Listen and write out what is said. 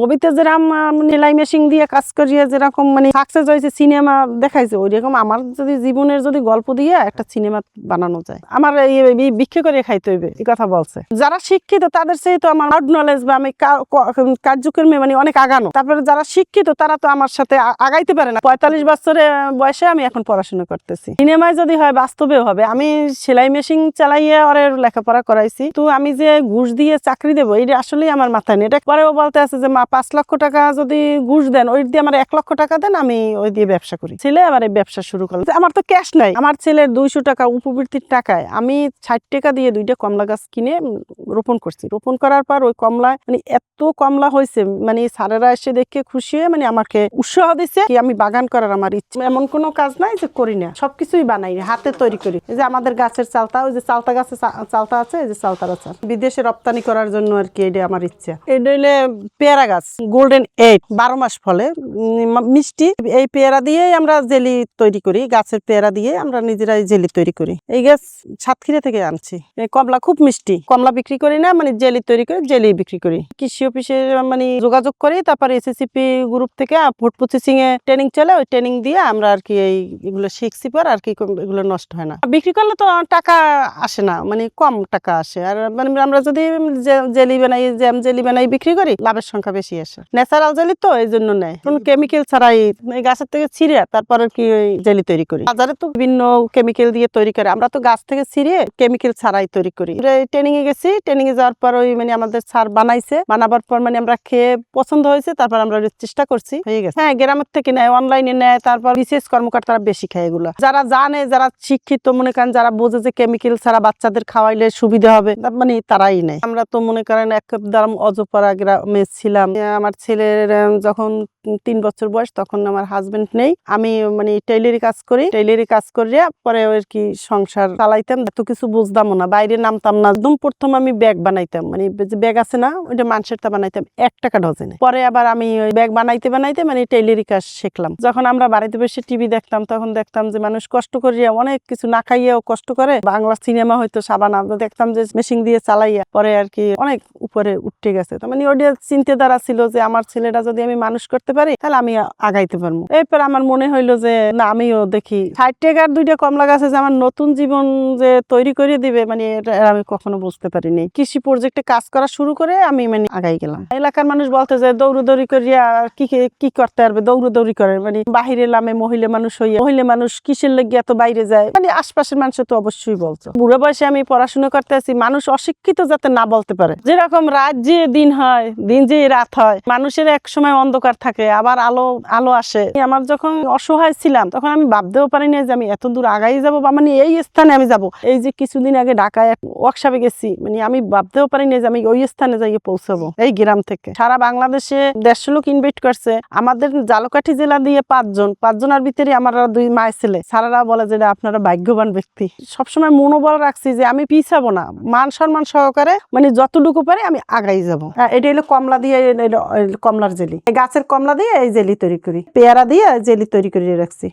ছবিতে যেরকম সেলাই মেশিন দিয়ে কাজ করিয়ে যেরকম মানে সাকসেস হয়েছে, সিনেমা দেখাইছে, ওইরকম আমার যদি জীবনের যদি গল্প দিয়ে একটা সিনেমা বানানো যায়, আমার এই বিক্রি করে খাইতে হইবে, এই কথা বলছে। যারা শিক্ষিত তাদের চেয়ে তো আমার আউট নলেজ বা আমি কার্যক্রমে মানে অনেক আগানো। তারপরে যারা শিক্ষিত তারা তো আমার সাথে আগাইতে পারে না। 45 বছরের বয়সে আমি এখন পড়াশোনা করতেছি। সিনেমায় যদি হয় বাস্তবেও হবে। আমি সেলাই মেশিন চালাইয়ে ওর লেখাপড়া করাইছি, তো আমি যে ঘুষ দিয়ে চাকরি দেবো এটা আসলেই আমার মাথায় নেই। এটা পরেও বলতে আছে যে মা 5 লক্ষ টাকা যদি ঘুষ দেন, ওই দিয়ে আমার 1 লক্ষ টাকা দেন, আমি ওই দিয়ে ব্যবসা করি। ছেলে আবার এই ব্যবসা শুরু করলো। আমার তো ক্যাশ নাই। আমার ছেলের 200 টাকা উপবৃত্তির টাকায় আমি 60 টাকা দিয়ে 2টা কমলা গাছ কিনে রোপণ করছি। রোপণ করার পর ওই কমলা মানে এত কমলা হয়েছে, মানে স্যারেরা এসে দেখে খুশি হয়ে মানে আমাকে উৎসাহ দিচ্ছে কি আমি বাগান করার আমার ইচ্ছে। এমন কোনো কাজ নাই যে করি না, সবকিছুই বানাই, হাতে তৈরি করি। এই যে আমাদের গাছের চালতা, ওই যে চালতা গাছে চালতা আছে, এই যে চালতার আছে, বিদেশে রপ্তানি করার জন্য আর কি, এটা আমার ইচ্ছা। এটা হইলে পেয়ারা গাছ, গোল্ডেন 8 12 মাস ফলে, মিষ্টি। এই পেয়ারা দিয়ে আমরা জেলি তৈরি করি, গাছের পেয়ারা দিয়ে আমরা নিজেরাই জেলি তৈরি করি। এই গাছ সাতক্ষীরা থেকে আনছি। কমলা খুব মিষ্টি, কমলা বিক্রি করি না, মানে জেলি তৈরি করে জেলি বিক্রি করি। কৃষি অফিসে মানে যোগাযোগ করি, তারপরে এসএসসিপি গ্রুপ থেকে ফুড প্রসেসিং এ ট্রেনিং চলে, ওই ট্রেনিং দিয়ে আমরা আর কি এগুলো শিখছি পর আর কি, এগুলো নষ্ট হয় না। বিক্রি করলে তো টাকা আসে না, মানে কম টাকা আসে। আর মানে আমরা যদি জেলি বানাই, জ্যাম জেলি বানাই বিক্রি করি, লাভের সংখ্যা বেশি আসে। ন্যাচারাল জেলি তো এই জন্য নেয়, কোনো কেমিক্যাল ছাড়াই এই গাছের থেকে ছিঁড়ে তারপরে কি ওই জেলি তৈরি করি। বাজারে তো বিভিন্ন কেমিক্যাল দিয়ে তৈরি করে, আমরা তো গাছ থেকে ছিঁড়ে কেমিক্যাল ছাড়াই তৈরি করি। ট্রেনিং এ গেছি, ট্রেনিং এ যাওয়ার পর ওই মানে আমাদের স্যার বানাইছে, বানাবার পর মানে আমরা খেয়ে পছন্দ হয়েছে, তারপর আমরা চেষ্টা করছি, হয়ে গেছে। হ্যাঁ, গ্রামের থেকে নেয়, অনলাইনে নেয়, তারপর বিশেষ কর্মকর্তারা বেশি খায় এগুলো। যারা জানে, যারা শিক্ষিত মনে করেন, যারা বোঝে যে কেমিক্যাল ছাড়া বাচ্চাদের খাওয়াইলে সুবিধা হবে, মানে তারাই নেয়। আমরা তো মনে করেন একদম অজপাড়া গ্রামে ছিলাম। আমার ছেলের যখন 3 বছর বয়স, তখন আমার হাজবেন্ড নেই, আমি মানে টেইলারি কাজ করি। টেইলারি কাজ করিয়া পরে আর কি সংসার চালাইতাম। এত কিছু বুঝতামও না, বাইরে নামতাম না। একদম প্রথম আমি ব্যাগ বানাইতাম, মানে যে ব্যাগ আছে না, ওইটা মানুষের তা বানাইতাম 1 টাকা ডজনে। পরে আবার আমি ওই ব্যাগ বানাইতে বানাইতে মানে টেইলারি কাজ শিখলাম। যখন আমরা বাড়িতে বসে টিভি দেখতাম, তখন দেখতাম যে মানুষ কষ্ট করিয়া অনেক কিছু না খাইয়াও কষ্ট করে। বাংলা সিনেমা হয়তো সাবান, আমরা দেখতাম যে মেশিন দিয়ে চালাইয়া পরে আর কি অনেক উপরে উঠে গেছে। তার মানে ওটা চিন্তাধারা ছিল যে আমার ছেলেটা যদি আমি মানুষ করতে পারি তাহলে আমি আগাইতে পারবো। এরপর আমার মনে হইলো যে না, আমিও দেখি 60 টাকার 2টা কমলা গাছে যে আমার নতুন জীবন যে তৈরি করে দিবে, মানে এটা আমি কখনো বুঝতে পারিনি। কৃষি প্রজেক্টে কাজ করা শুরু করে আমি মানে আগাই গেলাম। এলাকার মানুষ বলতে যে দৌড়দৌড়ি করিয়া কি করতে পারবে, দৌড়দৌড়ি করে, মানে বাহিরে লামে মহিলা মানুষ হইয়া, মহিলা মানুষ কিসের লেগে এত বাইরে যায়, মানে আশপাশের মানুষ তো অবশ্যই বলছো। বুড়ো বয়সে আমি পড়াশোনা করতে আছি, মানুষ অশিক্ষিত যাতে না বলতে পারে। যেরকম রাত যে দিন হয়, দিন যে রাত হয়, মানুষের এক সময় অন্ধকার থাকে, আবার আলো আসে। আমার যখন অসহায় ছিলাম, তখন আমি ভাবতেও পারিনি যে আমি এত দূর আগাই যাবো, বা মানে এই স্থানে আমি যাব। এই যে কিছুদিন আগে ঢাকায় ওয়ার্কশপে গেছি, মানে আমি ভাবতেও পারিনি যে আমি ওই স্থানে যাই পৌঁছাবো। এই গ্রাম থেকে সারা বাংলাদেশে 150 লোক ইনভাইট করছে, আমাদের ঝালকাঠি জেলা দিয়ে 5 জনের ভিতরে আমার 2 মায়ের ছেলে। সারারা বলে যে আপনারা ভাগ্যবান ব্যক্তি। সবসময় মনোবল রাখছি যে আমি পিছাবো না, মান সম্মান সহকারে মানে যতটুকু পারে আমি আগাই যাবো। এটা হলো কমলা দিয়ে, কমলার জেলি, গাছের কমলা দিয়ে এই জেলি তৈরি করি, পেয়ারা দিয়ে জেলি তৈরি করে রাখছি।